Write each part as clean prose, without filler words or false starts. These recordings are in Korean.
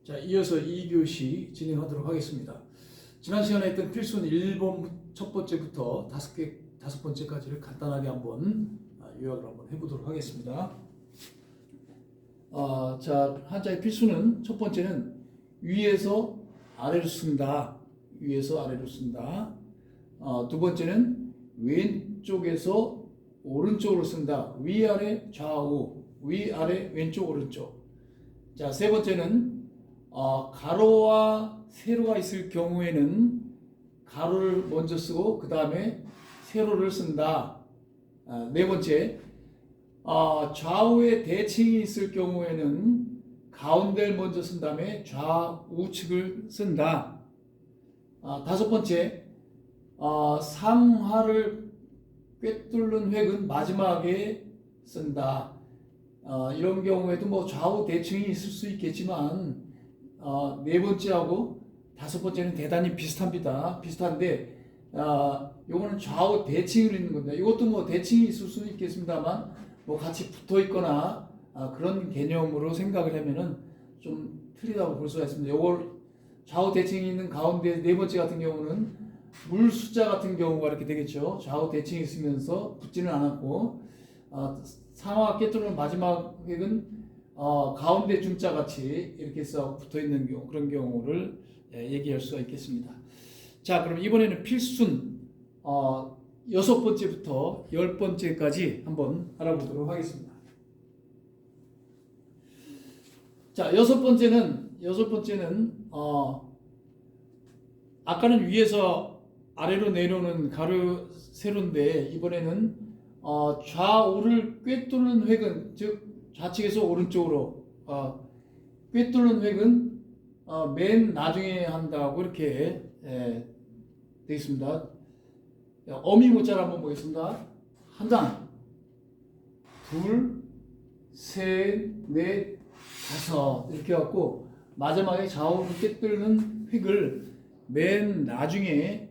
자, 이어서 2교시 진행하도록 하겠습니다. 지난 시간에 했던 필수는 1번 첫 번째부터 다섯 번째까지를 간단하게 한번 요약을 한번 해보도록 하겠습니다. 자, 한자의 필수는 첫 번째는 위에서 아래로 쓴다. 위에서 아래로 쓴다. 두 번째는 왼쪽에서 오른쪽으로 쓴다. 위아래 좌우, 위아래 왼쪽 오른쪽. 자, 세 번째는 가로와 세로가 있을 경우에는 가로를 먼저 쓰고 그 다음에 세로를 쓴다. 네 번째, 좌우에 대칭이 있을 경우에는 가운데를 먼저 쓴 다음에 좌우측을 쓴다. 다섯 번째, 상하를 꿰뚫는 획은 마지막에 쓴다. 이런 경우에도 뭐 좌우 대칭이 있을 수 있겠지만 네 번째하고 다섯 번째는 대단히 비슷한데 요거는 좌우 대칭으로 있는 겁니다. 이것도 뭐 대칭이 있을 수는 있겠습니다만 뭐 같이 붙어 있거나 그런 개념으로 생각을 하면은 좀 틀리다고 볼 수가 있습니다. 요걸 좌우 대칭이 있는 가운데 네 번째 같은 경우는 물 숫자 같은 경우가 이렇게 되겠죠. 좌우 대칭이 있으면서 붙지는 않았고 상하 꿰뚫는 마지막 획은 가운데 중자 같이 이렇게 해서 붙어 있는 경우, 그런 경우를 얘기할 수가 있겠습니다. 자, 그럼 이번에는 필순 6번째부터 10번째까지 한번 알아보도록 하겠습니다. 자, 여섯 번째는 아까는 위에서 아래로 내려오는 가로 세로인데 이번에는 좌우를 꿰뚫는 획은, 즉 좌측에서 오른쪽으로 꿰뚫는 획은 맨 나중에 한다고 이렇게 되어 있습니다. 어미모자를 한번 보겠습니다. 하나, 둘, 셋, 넷, 다섯 이렇게 해갖고 마지막에 좌우를 꿰뚫는 획을 맨 나중에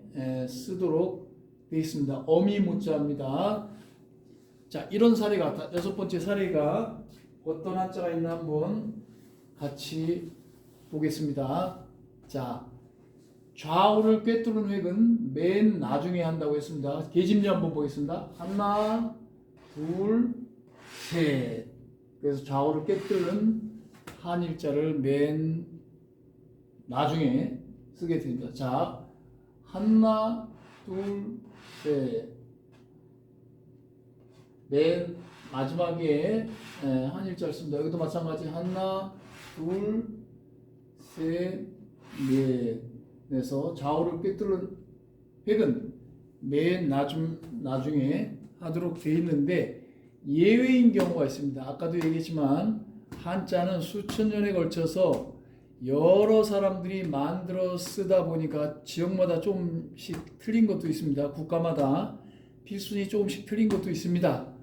쓰도록 되어 있습니다. 어미모자입니다. 자, 이런 사례가, 여섯 번째 사례가 어떤 한자가 있나 한번 같이 보겠습니다. 자, 좌우를 꿰뚫는 획은 맨 나중에 한다고 했습니다. 계집례 한번 보겠습니다. 하나, 둘, 셋. 그래서 좌우를 꿰뚫는 한일자를 맨 나중에 쓰게 됩니다. 자, 하나, 둘, 셋. 맨 마지막에 한일자를 씁니다. 여기도 마찬가지 하나, 둘, 셋, 넷. 그래서 좌우를 꿰뚫는 획은 맨 나중에 하도록 되어 있는데 예외인 경우가 있습니다. 아까도 얘기했지만 한자는 수천 년에 걸쳐서 여러 사람들이 만들어 쓰다 보니까 지역마다 조금씩 틀린 것도 있습니다. 국가마다 필순이 조금씩 틀린 것도 있습니다.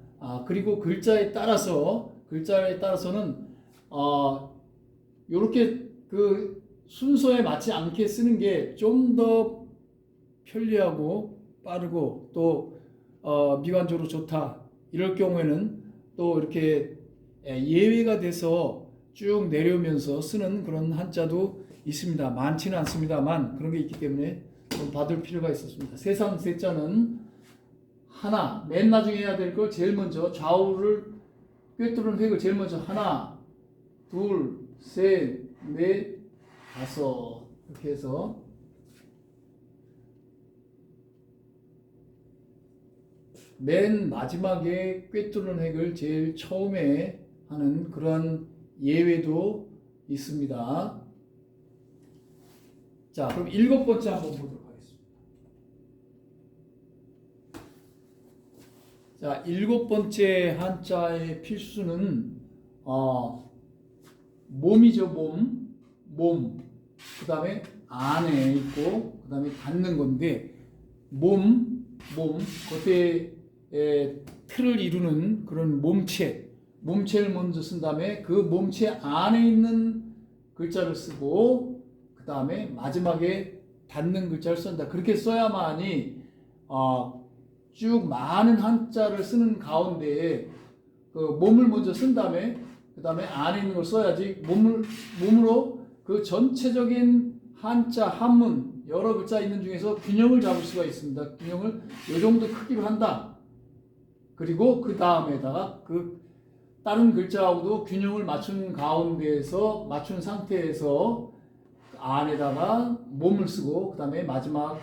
그리고 글자에 따라서는 요렇게 그 순서에 맞지 않게 쓰는 게 좀 더 편리하고 빠르고 또 미관적으로 좋다. 이럴 경우에는 또 이렇게 예외가 돼서 쭉 내려오면서 쓰는 그런 한자도 있습니다. 많지는 않습니다만 그런 게 있기 때문에 좀 받을 필요가 있었습니다. 세상 세자는 하나, 맨 나중에 해야 될 걸 제일 먼저 좌우를 꿰뚫는 획을 제일 먼저 하나, 둘, 셋, 넷, 다섯 이렇게 해서 맨 마지막에 꿰뚫는 획을 제일 처음에 하는 그런 예외도 있습니다. 자, 그럼 7번째 한번 보도록 하겠습니다. 자, 7번째 한자의 필수는 몸이죠. 몸. 그 다음에 안에 있고 그 다음에 닿는 건데 겉에 틀을 이루는 그런 몸체를 먼저 쓴 다음에 그 몸체 안에 있는 글자를 쓰고 그 다음에 마지막에 닿는 글자를 쓴다. 그렇게 써야만이 쭉 많은 한자를 쓰는 가운데 그 몸을 먼저 쓴 다음에 그 다음에 안에 있는 걸 써야지 몸으로 그 전체적인 한자, 한문 여러 글자 있는 중에서 균형을 잡을 수가 있습니다. 균형을 이 정도 크기로 한다. 그리고 그 다음에다가 그 다른 글자하고도 균형을 맞춘 가운데에서 맞춘 상태에서 안에다가 몸을 쓰고 그 다음에 마지막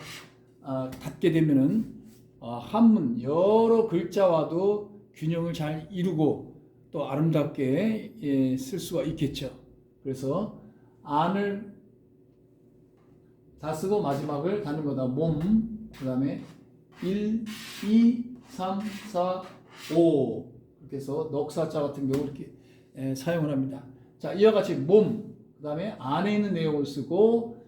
닫게 되면은 한문 여러 글자와도 균형을 잘 이루고 또 아름답게 쓸 수가 있겠죠. 그래서 안을 다 쓰고 마지막을 닫는 거다. 몸, 그 다음에 1, 2, 3, 4, 5 이렇게 해서 넉사자 같은 경우 이렇게 사용을 합니다. 자, 이와 같이 몸, 그 다음에 안에 있는 내용을 쓰고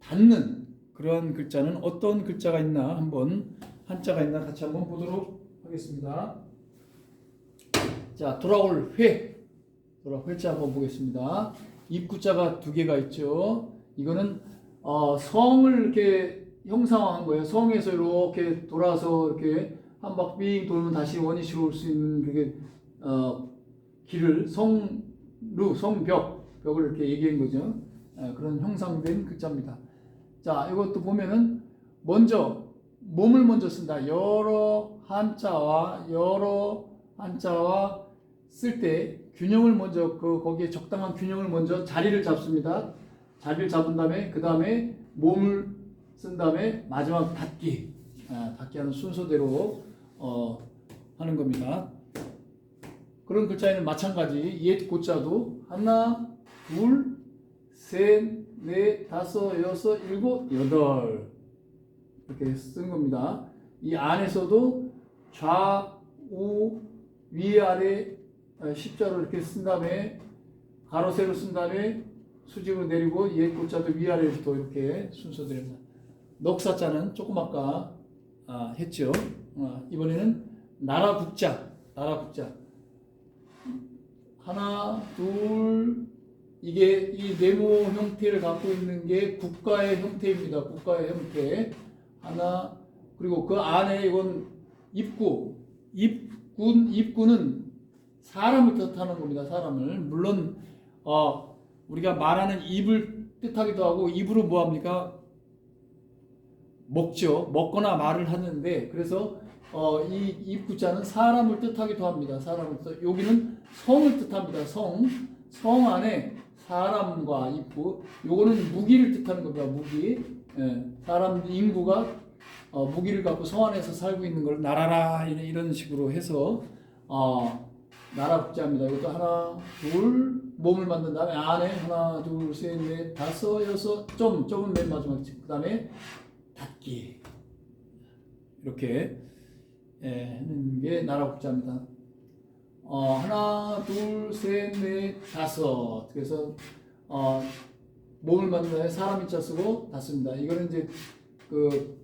닫는 그런 글자는 어떤 글자가 있나 한번 한자가 있나 같이 한번 보도록 하겠습니다. 자, 돌아올 회자 한번 보겠습니다. 입구자가 두 개가 있죠. 이거는 성을 이렇게 형상화한 거예요. 성에서 이렇게 돌아서 이렇게 한 바퀴 돌면 다시 원위치로 올 수 있는 그게 길을 벽을 이렇게 얘기한 거죠. 그런 형상된 글자입니다. 자, 이것도 보면은 먼저 몸을 먼저 쓴다. 여러 한자와 쓸 때 균형을 먼저 거기에 적당한 균형을 먼저 자리를 잡습니다. 자리를 잡은 다음에 그 다음에 몸을 쓴 다음에 마지막 닫기 하는 순서대로 하는 겁니다. 그런 글자에는 마찬가지 옛 고자도 하나, 둘, 셋, 넷, 다섯, 여섯, 일곱, 여덟 이렇게 쓴 겁니다. 이 안에서도 좌우 위아래 십자로 이렇게 쓴 다음에 가로 세로 쓴 다음에 수직으로 내리고 옛 고자도 위아래로 또 이렇게 순서대로입니다. 넉사자는 조금 아까 했죠. 이번에는 나라국자 하나, 둘, 이게 이 네모 형태를 갖고 있는 게 국가의 형태입니다. 국가의 형태 하나, 그리고 그 안에 이건 입구는 사람을 뜻하는 겁니다. 사람을 물론 우리가 말하는 입을 뜻하기도 하고 입으로 뭐 합니까? 먹거나 말을 하는데 그래서 이 입구자는 사람을 뜻하기도 합니다. 여기는 성을 뜻합니다. 성 안에 사람과 입구. 요거는 무기를 뜻하는 겁니다. 무기. 사람 인구가 무기를 갖고 성 안에서 살고 있는 걸 나라라 이런 식으로 해서 나라국자입니다. 이것도 하나, 둘, 몸을 만든 다음에 안에 하나, 둘, 셋, 넷, 다섯, 여섯, 점은 맨 마지막. 그 다음에 닫기. 이렇게 하는 게 나라국자입니다. 하나, 둘, 셋, 넷, 다섯. 그래서 몸을 만든 다음에 사람 인자 쓰고 닫습니다. 이거는 이제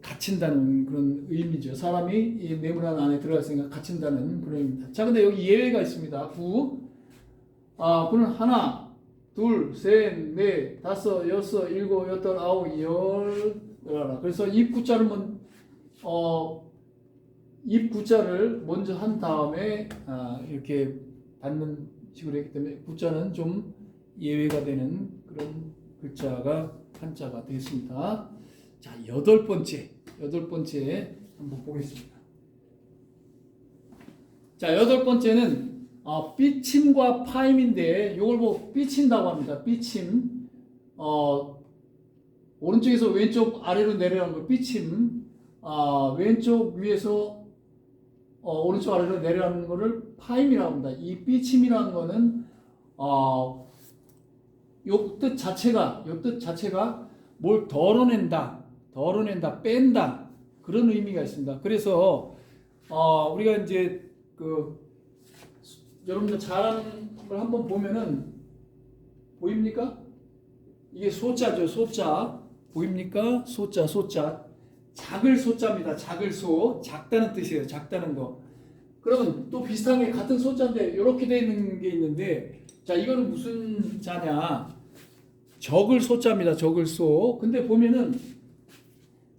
갇힌다는 그런 의미죠. 사람이 이 네모난 안에 들어갔으니까 갇힌다는 그런 의미입니다. 자, 근데 여기 예외가 있습니다. 구는 하나, 둘, 셋, 넷, 다섯, 여섯, 일곱, 여덟, 아홉, 열. 그래서 입구자를 먼저 한 다음에 이렇게 닫는 식으로 했기 때문에 구자는 좀 예외가 되는 그런 글자가 한자가 되겠습니다. 자, 여덟 번째 한번 보겠습니다. 자, 여덟 번째는 삐침과 파임인데 이걸 삐친다고 합니다. 삐침. 오른쪽에서 왼쪽 아래로 내려가는 걸 삐침. 왼쪽 위에서 오른쪽 아래로 내려가는 것을 파임이라고 합니다. 이 삐침이라는 거는 요 뜻 자체가 뭘 덜어낸다, 뺀다 그런 의미가 있습니다. 그래서 우리가 이제 여러분들 잘하는 걸 한번 보면은 보입니까? 이게 소자죠. 소자 보입니까? 소자 작을 소자입니다. 작을 소 작다는 뜻이에요. 작다는 거. 그러면 또 비슷한 게 같은 소자인데 이렇게 되어 있는 게 있는데 자, 이거는 무슨 자냐? 적을 소자입니다. 적을 소. 근데 보면은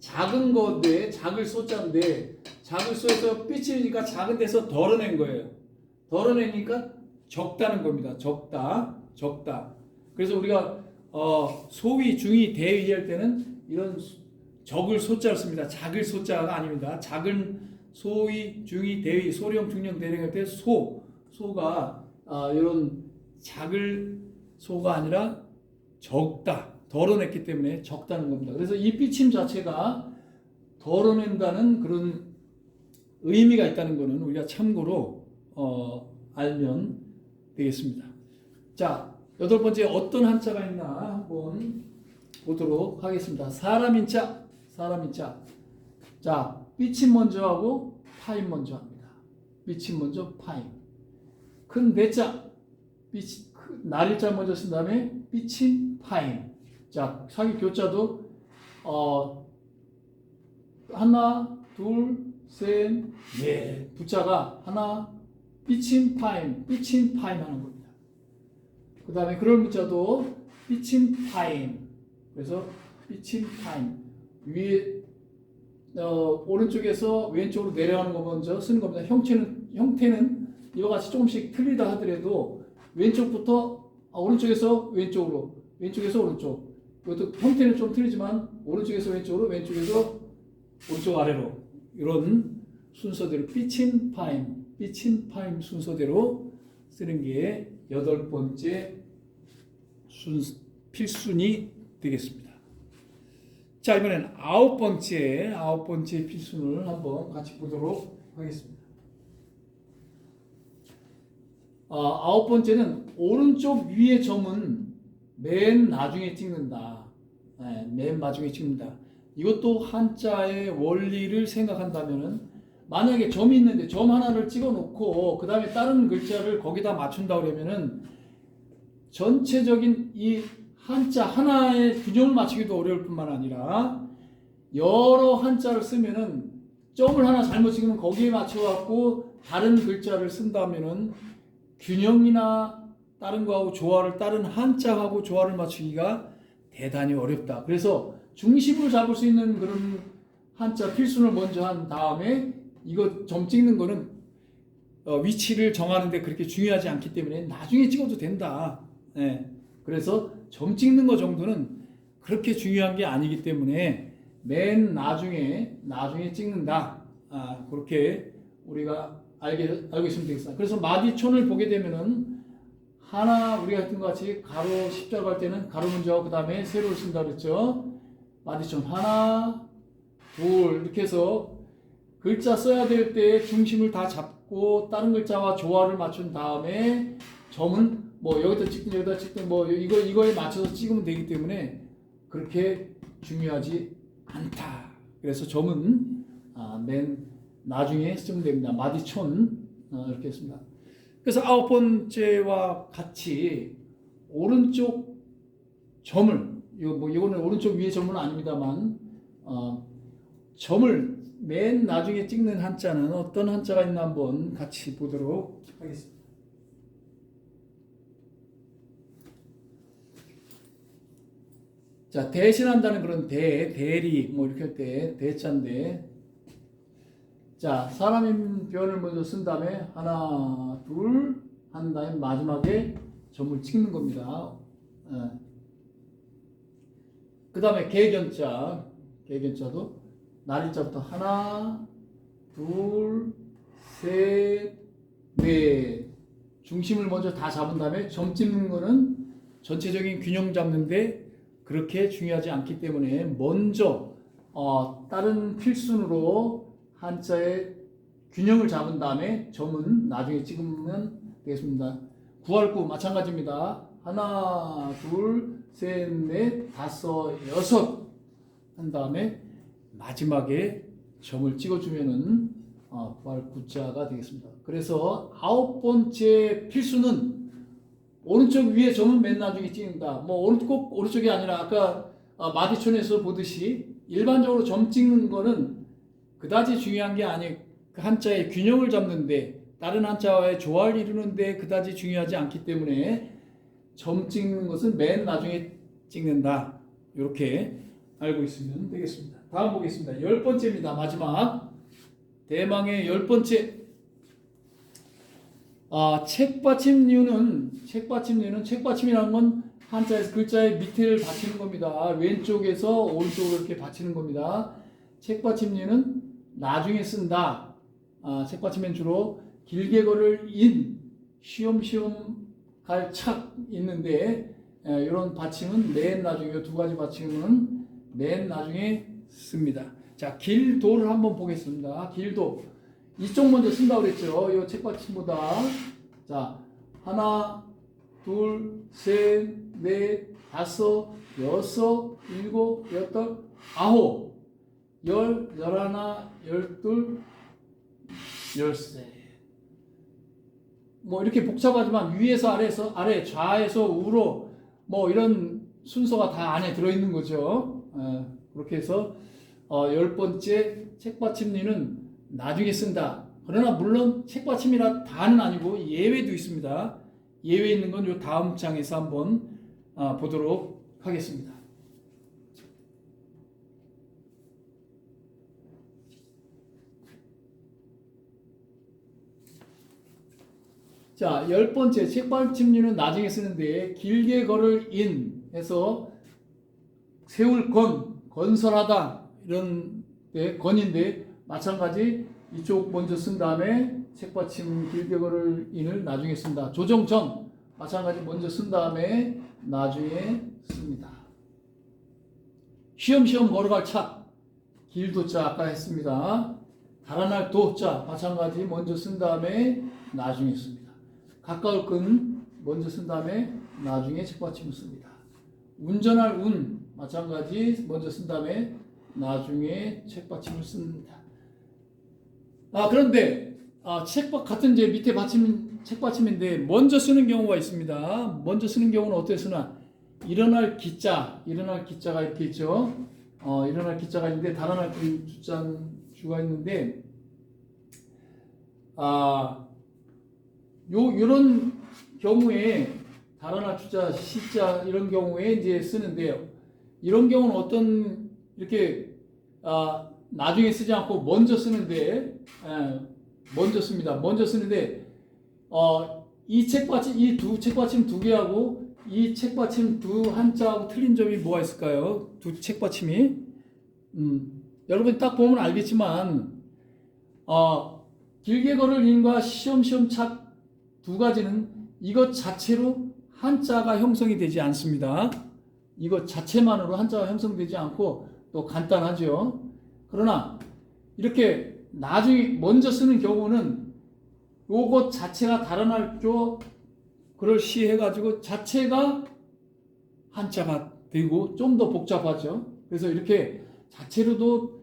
작은 건데 작을 소자인데 작을 소에서 삐치니까 작은 데서 덜어낸 거예요. 덜어내니까 적다는 겁니다. 적다. 그래서 우리가 소위, 중위, 대위 할 때는 이런 적을 소자를 씁니다. 작을 소자가 아닙니다. 작은 소위, 중위, 대위, 소령, 중령, 대령 할 때 소가 이런 작을 소가 아니라 적다, 덜어냈기 때문에 적다는 겁니다. 그래서 이 삐침 자체가 덜어낸다는 그런 의미가 있다는 것은 우리가 참고로 알면 되겠습니다. 자, 8번째 어떤 한자가 있나 한번 보도록 하겠습니다. 사람인자. 자, 삐침 먼저 하고 파임 먼저 합니다. 삐침 먼저 파임. 큰 대자, 날일자 먼저 쓴 다음에 삐침 파임. 자, 사기 교자도 하나, 둘, 셋, 넷. 부자가 하나, 삐침 파임 하는 겁니다. 그 다음에 그럴 문자도 삐침 파임. 그래서 삐침 파임. 위에 오른쪽에서 왼쪽으로 내려가는 거 먼저 쓰는 겁니다. 형태는 이와 같이 조금씩 틀리다 하더라도 왼쪽부터 오른쪽에서 왼쪽으로, 왼쪽에서 오른쪽. 이것도 형태는 좀 틀리지만 오른쪽에서 왼쪽으로, 왼쪽에서 오른쪽 아래로 이런 순서대로 삐침 파임 순서대로 쓰는 게 8번째 필순이 되겠습니다. 자, 이번엔 9번째 필순을 한번 같이 보도록 하겠습니다. 9번째는 오른쪽 위의 점은 맨 나중에 찍는다. 맨 마지막에 찍는다. 이것도 한자의 원리를 생각한다면은 만약에 점이 있는데 점 하나를 찍어 놓고 그 다음에 다른 글자를 거기다 맞춘다 그러면은 전체적인 이 한자 하나의 균형을 맞추기도 어려울 뿐만 아니라 여러 한자를 쓰면은 점을 하나 잘못 찍으면 거기에 맞춰갖고 다른 글자를 쓴다면은 균형이나 다른 거하고 조화를, 다른 한자하고 조화를 맞추기가 대단히 어렵다. 그래서 중심을 잡을 수 있는 그런 한자 필순을 먼저 한 다음에 이거 점 찍는 거는 위치를 정하는데 그렇게 중요하지 않기 때문에 나중에 찍어도 된다. 그래서 점 찍는 거 정도는 그렇게 중요한 게 아니기 때문에 맨 나중에 찍는다. 그렇게 우리가 알고 있으면 되겠습니다. 그래서 마디촌을 보게 되면은 하나, 우리가 했던 것 같이 가로 십자가 할 때는 가로 먼저 하고 그 다음에 세로를 쓴다 그랬죠. 마디촌 하나, 둘 이렇게 해서 글자 써야 될 때 중심을 다 잡고 다른 글자와 조화를 맞춘 다음에 점은 뭐 여기다 찍든 뭐 이거에 맞춰서 찍으면 되기 때문에 그렇게 중요하지 않다. 그래서 점은 맨 나중에 쓰면 됩니다. 마디촌 이렇게 했습니다. 그래서 9번째와 같이 오른쪽 점을 이거는 오른쪽 위에 점은 아닙니다만 점을 맨 나중에 찍는 한자는 어떤 한자가 있나 한번 같이 보도록 하겠습니다. 자, 대신한다는 그런 대리 뭐 이렇게 할 때 대자인데, 자, 사람인 표현을 먼저 쓴 다음에 하나, 둘 한 다음에 마지막에 점을 찍는 겁니다. 그 다음에 개견자도 날일자부터 하나, 둘, 셋, 넷 중심을 먼저 다 잡은 다음에 점 찍는 거는 전체적인 균형 잡는데 그렇게 중요하지 않기 때문에 먼저 다른 필순으로 한자의 균형을 잡은 다음에 점은 나중에 찍으면 되겠습니다. 9할구 마찬가지입니다. 하나, 둘, 셋, 넷, 다섯, 여섯 한 다음에 마지막에 점을 찍어주면은 9할구자가 되겠습니다. 그래서 9번째 필수는 오른쪽 위에 점은 맨 나중에 찍는다. 뭐 꼭 오른쪽이 아니라 아까 마디촌에서 보듯이 일반적으로 점 찍는 거는 그다지 중요한 게 아니, 그 한자의 균형을 잡는데 다른 한자와의 조화를 이루는데 그다지 중요하지 않기 때문에 점 찍는 것은 맨 나중에 찍는다. 이렇게 알고 있으면 되겠습니다. 다음 보겠습니다. 10번째입니다. 마지막 대망의 10번째. 책받침류는 책받침이라는 건 한자에서 글자의 밑을 받치는 겁니다. 왼쪽에서 오른쪽으로 이렇게 받치는 겁니다. 책받침리는 나중에 쓴다. 책받침엔 주로 길게 걸을 인, 쉬엄쉬엄 갈 착 있는데 이런 받침은 맨 나중에, 이 두 가지 받침은 맨 나중에 씁니다. 자, 길도를 한번 보겠습니다. 길도. 이쪽 먼저 쓴다고 그랬죠. 이 책받침보다. 자, 하나, 둘, 셋, 넷, 다섯, 여섯, 일곱, 여덟, 아홉, 열, 열하나, 열둘, 열세. 뭐 이렇게 복잡하지만 위에서 아래에서 아래, 좌에서 우로 뭐 이런 순서가 다 안에 들어있는 거죠. 그렇게 해서 10번째 책받침리는 나중에 쓴다. 그러나 물론 책받침이라 다는 아니고 예외도 있습니다. 예외 있는 건 요 다음 장에서 한번 보도록 하겠습니다. 자, 10번째 책받침리는 나중에 쓰는데 길게 걸을 인 해서 세울 건설하다 이런 데 건인데 마찬가지 이쪽 먼저 쓴 다음에 책받침 길게 걸을 인을 나중에 쓴다. 조정전 마찬가지 먼저 쓴 다음에 나중에 씁니다. 쉬엄쉬엄 걸어갈 차 길도자 아까 했습니다. 달아날 도자 마찬가지 먼저 쓴 다음에 나중에 씁니다. 가까울 근 먼저 쓴 다음에 나중에 책받침을 씁니다. 운전할 운 마찬가지 먼저 쓴 다음에 나중에 책받침을 씁니다. 그런데 같은 이제 밑에 받침 책받침인데 먼저 쓰는 경우가 있습니다. 먼저 쓰는 경우는 어떻게 쓰나? 일어날 기자가 이렇게 있죠. 일어날 기자가 있는데 달아날 주가 있는데 요런 경우에 달아날 주자, 시자 이런 경우에 이제 쓰는데요. 이런 경우는 어떤 이렇게 나중에 쓰지 않고 먼저 쓰는데 먼저 씁니다. 먼저 쓰는데 이 책받침 이 두 책받침 두 개하고 이 책받침 두 한자하고 틀린 점이 뭐가 있을까요? 두 책받침이 여러분 딱 보면 알겠지만 길게 걸을 인과 시험시험 착 두 가지는 이것 자체로 한자가 형성이 되지 않습니다. 이것 자체만으로 한자가 형성되지 않고 또 간단하죠. 그러나 이렇게 나중에 먼저 쓰는 경우는 요것 자체가 달아날 쪽 그걸 시해가지고 자체가 한자가 되고 좀 더 복잡하죠. 그래서 이렇게 자체로도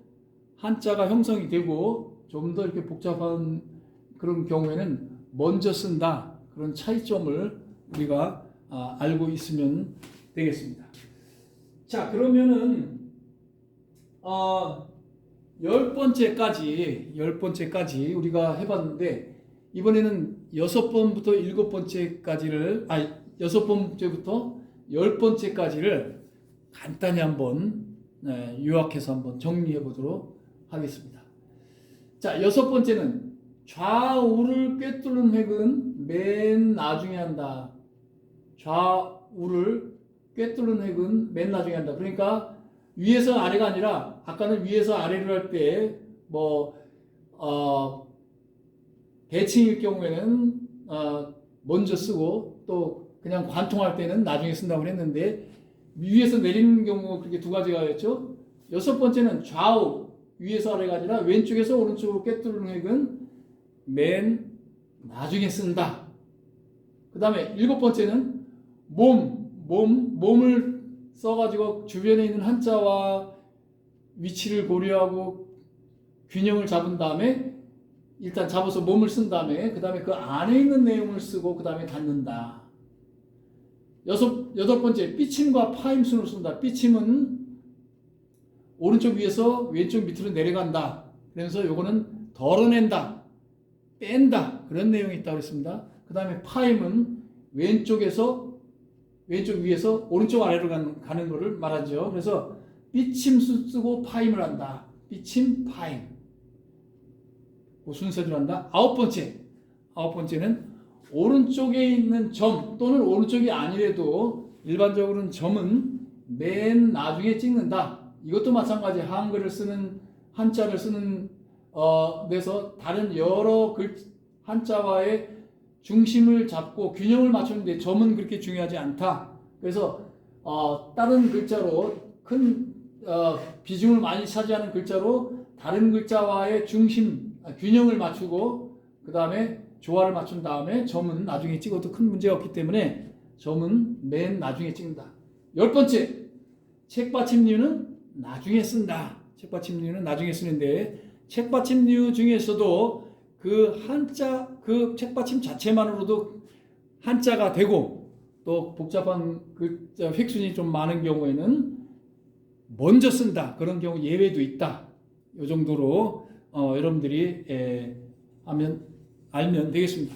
한자가 형성이 되고 좀 더 이렇게 복잡한 그런 경우에는 먼저 쓴다. 그런 차이점을 우리가 알고 있으면 되겠습니다. 자, 그러면은 10번째까지 우리가 해봤는데 이번에는 6번부터 7번째까지를 6번째부터 10번째까지를 간단히 한번 요약해서 한번 정리해 보도록 하겠습니다. 자, 6번째는 좌우를 꿰뚫는 획은 맨 나중에 한다. 좌우를 꿰뚫는 획은 맨 나중에 한다. 그러니까 위에서 아래가 아니라 아까는 위에서 아래로 할 때 대칭일 경우에는 먼저 쓰고 또 그냥 관통할 때는 나중에 쓴다고 했는데 위에서 내리는 경우 그렇게 두 가지가 있죠. 6번째는 좌우 위에서 아래가 아니라 왼쪽에서 오른쪽으로 꿰뚫는 획은 맨 나중에 쓴다. 그 다음에 7번째는 몸을 써가지고 주변에 있는 한자와 위치를 고려하고 균형을 잡은 다음에 일단 잡아서 몸을 쓴 다음에 그 다음에 그 안에 있는 내용을 쓰고 그 다음에 닫는다. 8번째 삐침과 파임순을 쓴다. 삐침은 오른쪽 위에서 왼쪽 밑으로 내려간다. 그래서 요거는 덜어낸다, 뺀다 그런 내용이 있다고 했습니다. 그 다음에 파임은 왼쪽 위에서 오른쪽 아래로 가는 것을 말하죠. 그래서 삐침 쓰고 파임을 한다. 삐침, 파임. 그 순서대로 한다. 9번째는 오른쪽에 있는 점 또는 오른쪽이 아니래도 일반적으로는 점은 맨 나중에 찍는다. 이것도 마찬가지. 한글을 쓰는 한자를 쓰는 데서 다른 여러 한자와의 중심을 잡고 균형을 맞추는데 점은 그렇게 중요하지 않다. 그래서 다른 글자로 큰 비중을 많이 차지하는 글자로 다른 글자와의 중심, 균형을 맞추고 그 다음에 조화를 맞춘 다음에 점은 나중에 찍어도 큰 문제가 없기 때문에 점은 맨 나중에 찍는다. 10번째, 책받침류는 나중에 쓴다. 책받침류는 나중에 쓰는데 책받침류 중에서도 그 한자, 그 책받침 자체만으로도 한자가 되고 또 복잡한 글자 획순이 좀 많은 경우에는 먼저 쓴다. 그런 경우 예외도 있다. 이 정도로 여러분들이 알면 되겠습니다.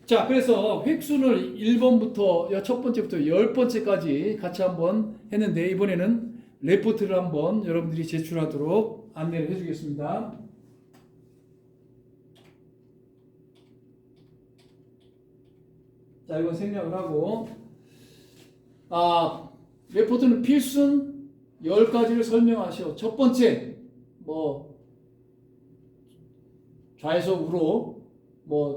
자, 그래서 획순을 1번부터 첫 번째부터 10번째까지 같이 한번 했는데 이번에는 레포트를 한번 여러분들이 제출하도록 안내를 해주겠습니다. 자, 이건 생략을 하고 레포트는 필순 10가지를 설명하시오. 첫 번째, 좌에서 우로,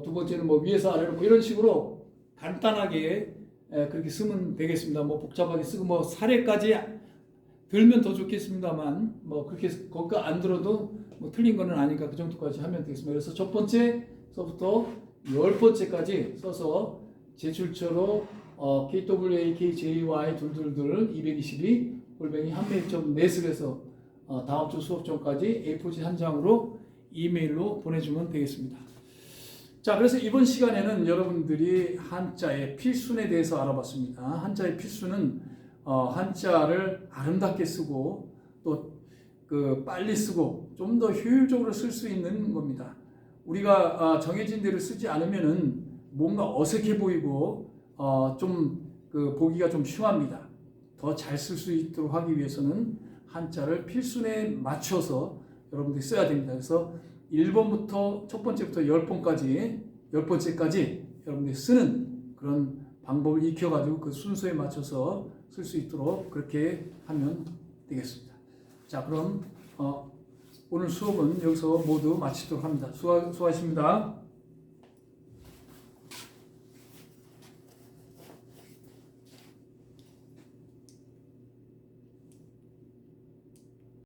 두 번째는 위에서 아래로 이런 식으로 간단하게 그렇게 쓰면 되겠습니다. 복잡하게 쓰고 사례까지 들면 더 좋겠습니다만 그렇게 거기가 안 들어도 틀린 거는 아니니까 그 정도까지 하면 되겠습니다. 그래서 첫 번째서부터 10번째까지 써서 제출처로 kwakjy222@한메일.net을 해서 다음 주 수업 전까지 A4지 한 장으로 이메일로 보내주면 되겠습니다. 자, 그래서 이번 시간에는 여러분들이 한자의 필순에 대해서 알아봤습니다. 한자의 필순은 한자를 아름답게 쓰고 또 빨리 쓰고 좀 더 효율적으로 쓸 수 있는 겁니다. 우리가 정해진 대로 쓰지 않으면은 뭔가 어색해 보이고 보기가 좀 흉합니다. 더 잘 쓸 수 있도록 하기 위해서는 한자를 필순에 맞춰서 여러분들이 써야 됩니다. 그래서 1번부터 첫 번째부터 10번째까지 여러분들이 쓰는 그런 방법을 익혀가지고 그 순서에 맞춰서 쓸 수 있도록 그렇게 하면 되겠습니다. 자, 그럼 오늘 수업은 여기서 모두 마치도록 합니다. 수고하셨습니다.